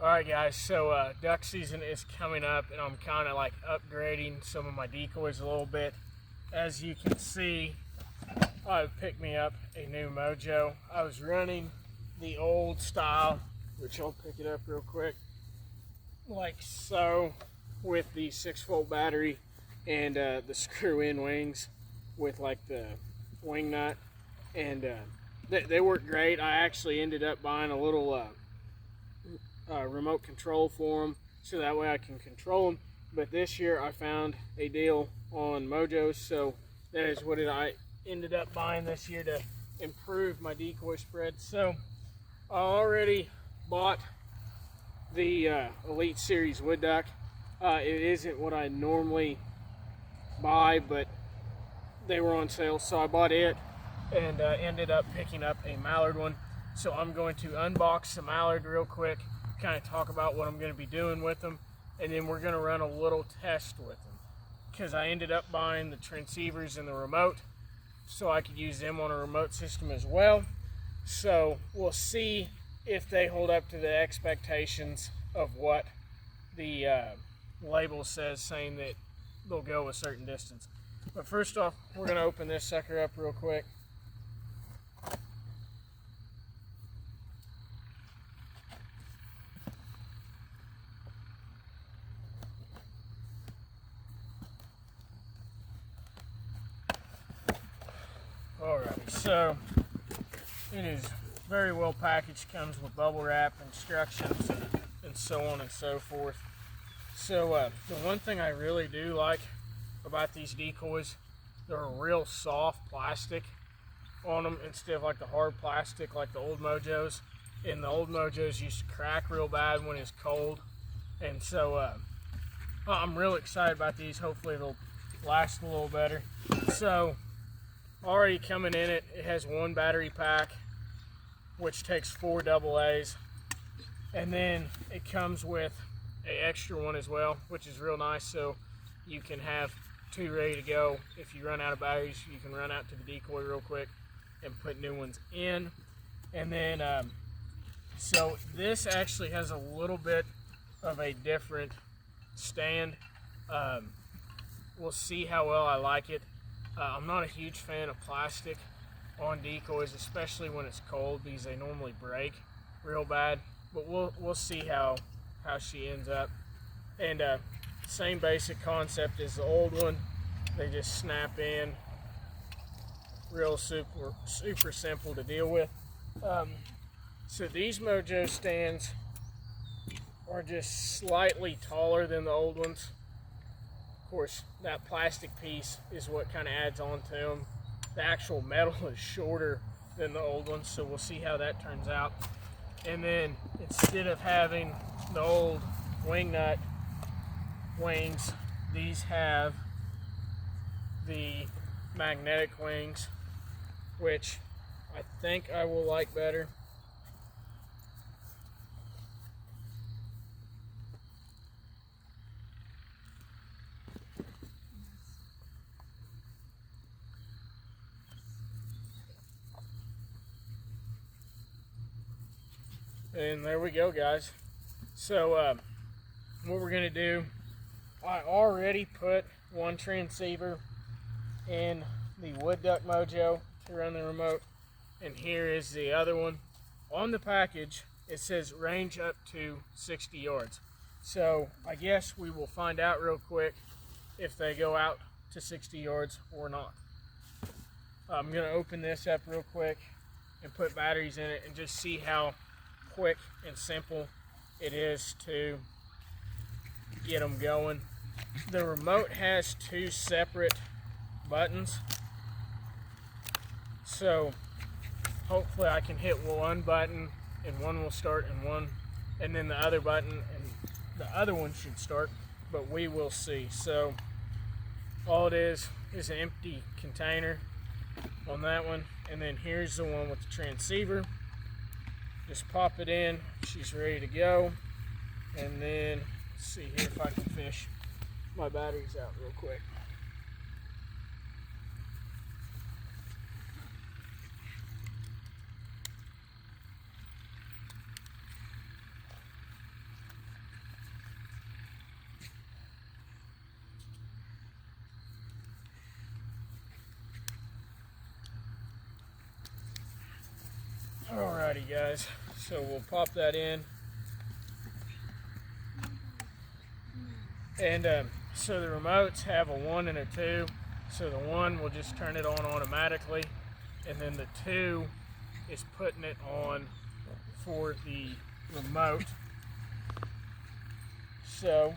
Alright guys, so duck season is coming up and I'm kind of like upgrading some of my decoys a little bit. As you can see, I've picked me up a new Mojo. I was running the old style, which I'll pick it up real quick, like so, with the 6-volt battery and the screw-in wings with like the wing nut, and they work great. I actually ended up buying a little remote control for them so that way I can control them. But this year I found a deal on Mojos, so that is what I ended up buying this year to improve my decoy spread. So I already bought the Elite Series wood duck. It isn't what I normally buy, but they were on sale, so I bought it and ended up picking up a mallard one. So I'm going to unbox the mallard real quick, kind of talk about what I'm going to be doing with them, and then we're going to run a little test with them, because I ended up buying the transceivers and the remote so I could use them on a remote system as well. So we'll see if they hold up to the expectations of what the label says, saying that they'll go a certain distance. But first off, we're going to open this sucker up real quick. Alrighty, so it is very well packaged, comes with bubble wrap, instructions, and so on and so forth. So the one thing I really do like about these decoys, they're a real soft plastic on them instead of like the hard plastic like the old Mojos. And the old Mojos used to crack real bad when it's cold. And so I'm really excited about these. Hopefully they'll last a little better. So already coming in it, it has one battery pack, which takes 4 AA's, and then it comes with an extra one as well, which is real nice, so you can have 2 ready to go. If you run out of batteries, you can run out to the decoy real quick and put new ones in. And then so this actually has a little bit of a different stand. We'll see how well I like it. I'm not a huge fan of plastic on decoys, especially when it's cold, because they normally break real bad. But we'll see how she ends up. And same basic concept as the old one. They just snap in, real super simple to deal with. So these Mojo stands are just slightly taller than the old ones. Of course, that plastic piece is what kind of adds on to them. The actual metal is shorter than the old ones, so we'll see how that turns out. And then instead of having the old wing nut wings, these have the magnetic wings, which I think I will like better. And there we go, guys. So what we're gonna do, I already put one transceiver in the wood duck Mojo to run the remote, and here is the other one. On the package it says range up to 60 yards, so I guess we will find out real quick if they go out to 60 yards or not. I'm gonna open this up real quick and put batteries in it and just see how quick and simple it is to get them going. The remote has 2 separate buttons, so hopefully I can hit one button and one will start, and then the other button and the other one should start, but we will see. So all it is an empty container on that one, and then here's the one with the transceiver. Just pop it in, she's ready to go. And then let's see here if I can fish my batteries out real quick. Alrighty guys, so we'll pop that in. And so the remotes have a 1 and a 2. So the 1 will just turn it on automatically, and then the 2 is putting it on for the remote. So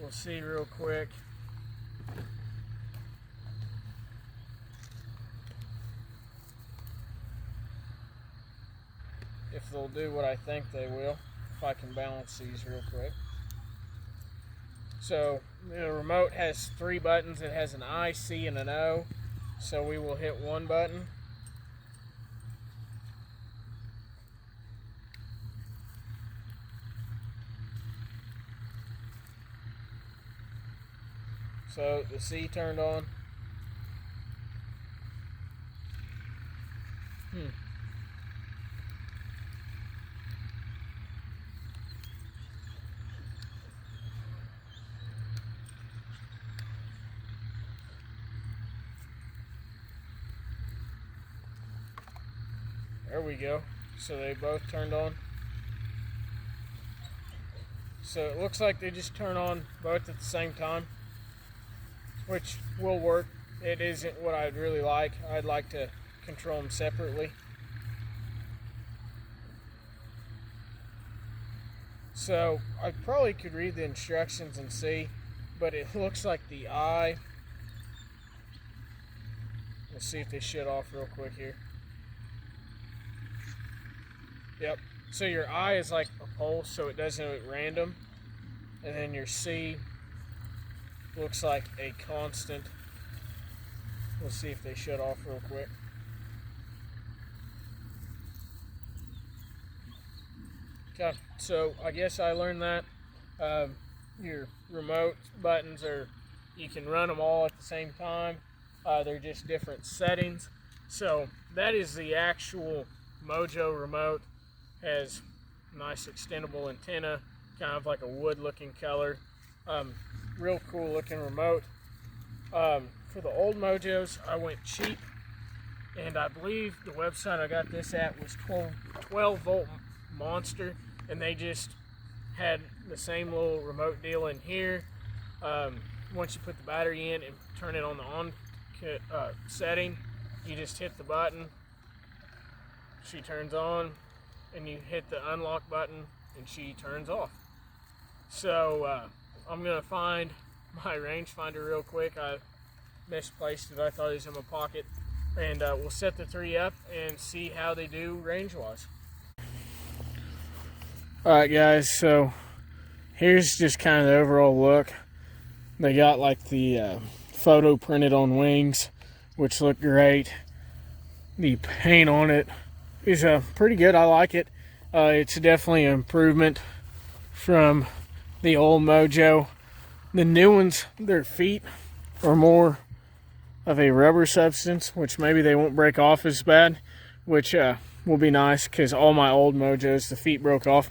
we'll see real quick. If they'll do what I think they will, if I can balance these real quick. So the remote has 3 buttons. It has an I, C, and an O. So we will hit 1 button. So the C turned on. There we go. So they both turned on. So it looks like they just turn on both at the same time, which will work. It isn't what I'd really like. I'd like to control them separately. So I probably could read the instructions and see, but it looks like the I. We'll see if they shut off real quick here. Yep. So your I is like a pulse, so it does it at random. And then your C looks like a constant. We'll see if they shut off real quick. Okay, so I guess I learned that your remote buttons you can run them all at the same time. They're just different settings. So that is the actual Mojo remote. Has nice extendable antenna, kind of like a wood looking color. Real cool looking remote. For the old Mojos, I went cheap, and I believe the website I got this at was 12 volt monster, and they just had the same little remote deal in here. Once you put the battery in and turn it on the on setting, you just hit the button, she turns on, and you hit the unlock button and she turns off. So I'm gonna find my rangefinder real quick. I misplaced it. I thought it was in my pocket, and we'll set the 3 up and see how they do range wise. Alright guys, so here's just kind of the overall look. They got like the photo printed on wings, which look great. The paint on it is pretty good. I like it. It's definitely an improvement from the old Mojo. The new ones, their feet are more of a rubber substance, which maybe they won't break off as bad, which will be nice, because all my old Mojos, the feet broke off.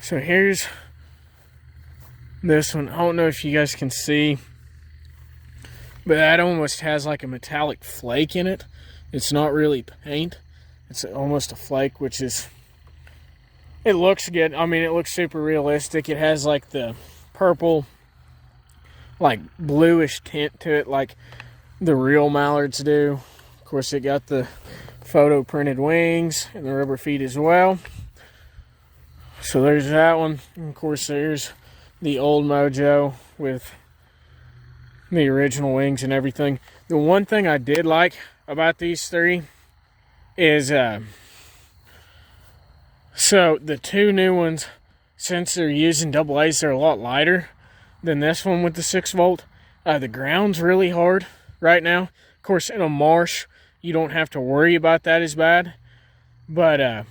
So here's this one. I don't know if you guys can see, but that almost has like a metallic flake in it. It's not really paint. It's almost a flake, which is, it looks good. I mean, it looks super realistic. It has like the purple, like bluish tint to it, like the real mallards do. Of course, it got the photo printed wings and the rubber feet as well. So there's that one. And of course, there's the old Mojo with the original wings and everything. The one thing I did like about these 3 is so the 2 new ones, since they're using AA's, they're a lot lighter than this one with the 6 volt. The ground's really hard right now. Of course, in a marsh, you don't have to worry about that as bad, but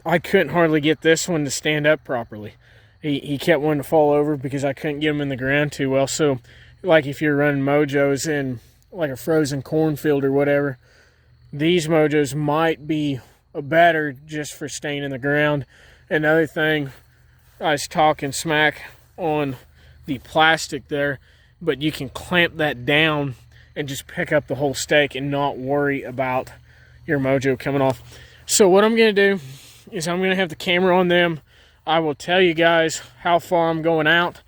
I couldn't hardly get this one to stand up properly. He kept wanting to fall over because I couldn't get him in the ground too well. So like if you're running Mojos in like a frozen cornfield or whatever, these Mojos might be better just for staying in the ground. Another thing, I was talking smack on the plastic there, but you can clamp that down and just pick up the whole stake and not worry about your Mojo coming off. So what I'm going to do is I'm going to have the camera on them. I will tell you guys how far I'm going out,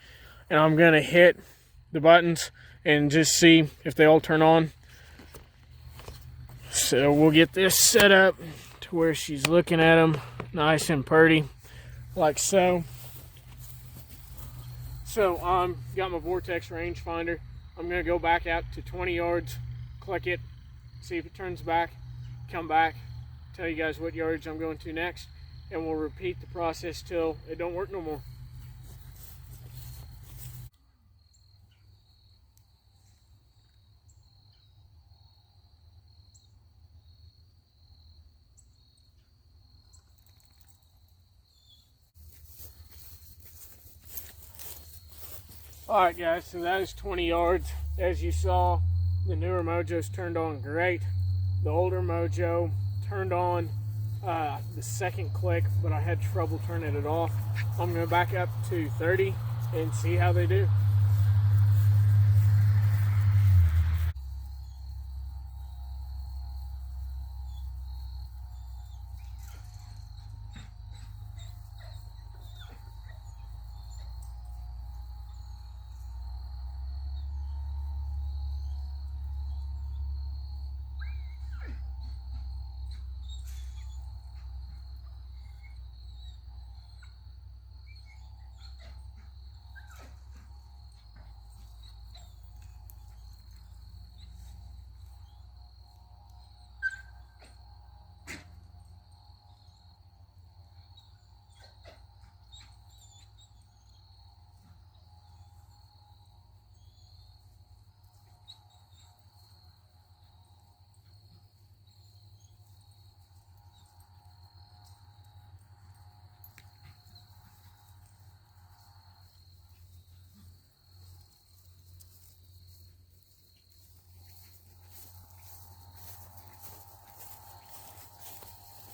and I'm going to hit the buttons and just see if they all turn on. So we'll get this set up to where she's looking at them nice and pretty, like so. So got my Vortex rangefinder. I'm going to go back out to 20 yards, click it, see if it turns back, come back, tell you guys what yardage I'm going to next, and we'll repeat the process till it don't work no more. Alright guys, so that is 20 yards. As you saw, the newer Mojos turned on great. The older Mojo turned on the second click, but I had trouble turning it off. I'm going to back up to 30 and see how they do.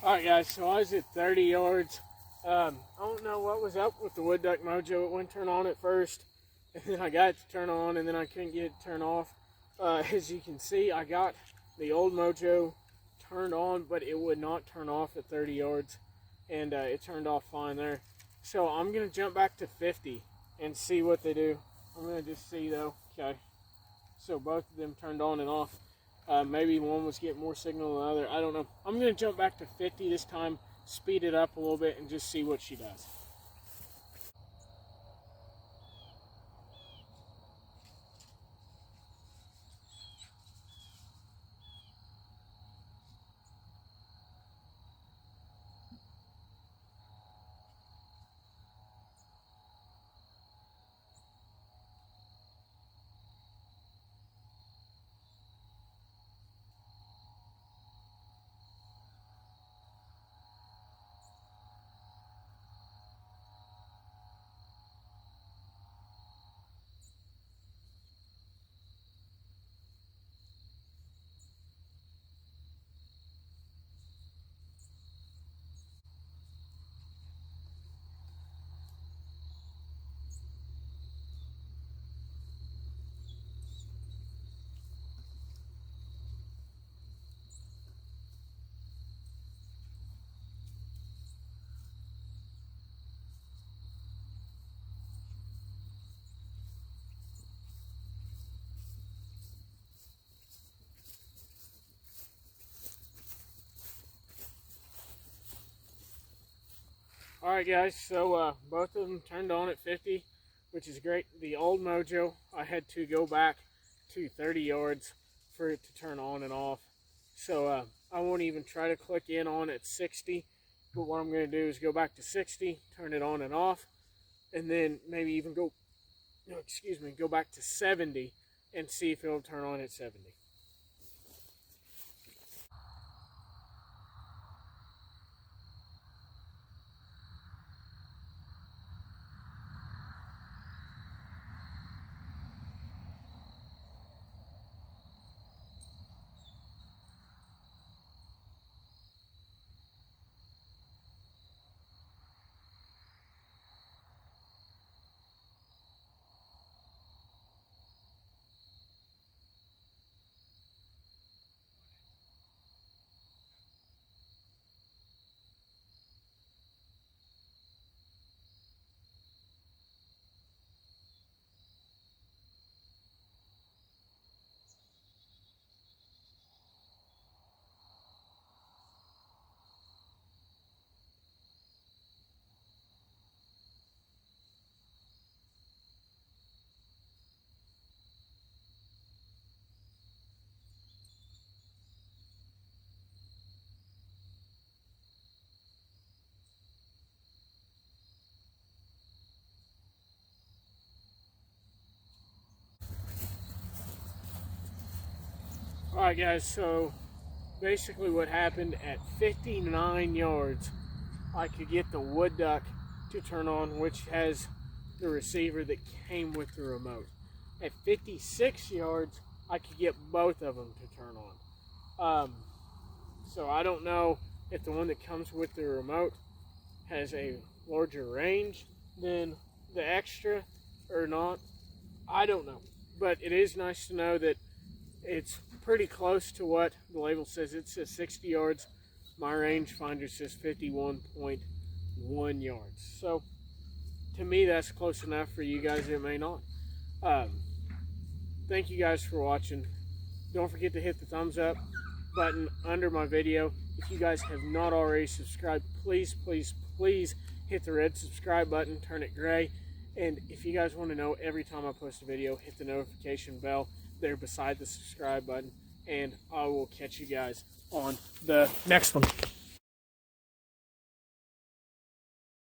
Alright guys, so I was at 30 yards. I don't know what was up with the wood duck Mojo. It wouldn't turn on at first, and then I got it to turn on, and then I couldn't get it to turn off. As you can see, I got the old Mojo turned on, but it would not turn off at 30 yards, and it turned off fine there. So I'm going to jump back to 50 and see what they do. I'm going to just see though. Okay, so both of them turned on and off. Maybe one was getting more signal than the other. I don't know. I'm going to jump back to 50 this time, speed it up a little bit, and just see what she does. Alright guys, so both of them turned on at 50, which is great. The old Mojo, I had to go back to 30 yards for it to turn on and off. So I won't even try to click in on at 60, but what I'm going to do is go back to 60, turn it on and off, and then maybe even go back to 70 and see if it'll turn on at 70. Alright guys, so basically what happened at 59 yards, I could get the wood duck to turn on, which has the receiver that came with the remote. At 56 yards, I could get both of them to turn on. So I don't know if the one that comes with the remote has a larger range than the extra or not. I don't know. But it is nice to know that it's pretty close to what the label says. It says 60 yards. My rangefinder says 51.1 yards. So to me, that's close enough. For you guys, it may not. Thank you guys for watching. Don't forget to hit the thumbs up button under my video. If you guys have not already subscribed, please, please, please hit the red subscribe button, turn it gray. And if you guys want to know every time I post a video, hit the notification bell there beside the subscribe button. And I will catch you guys on the next one.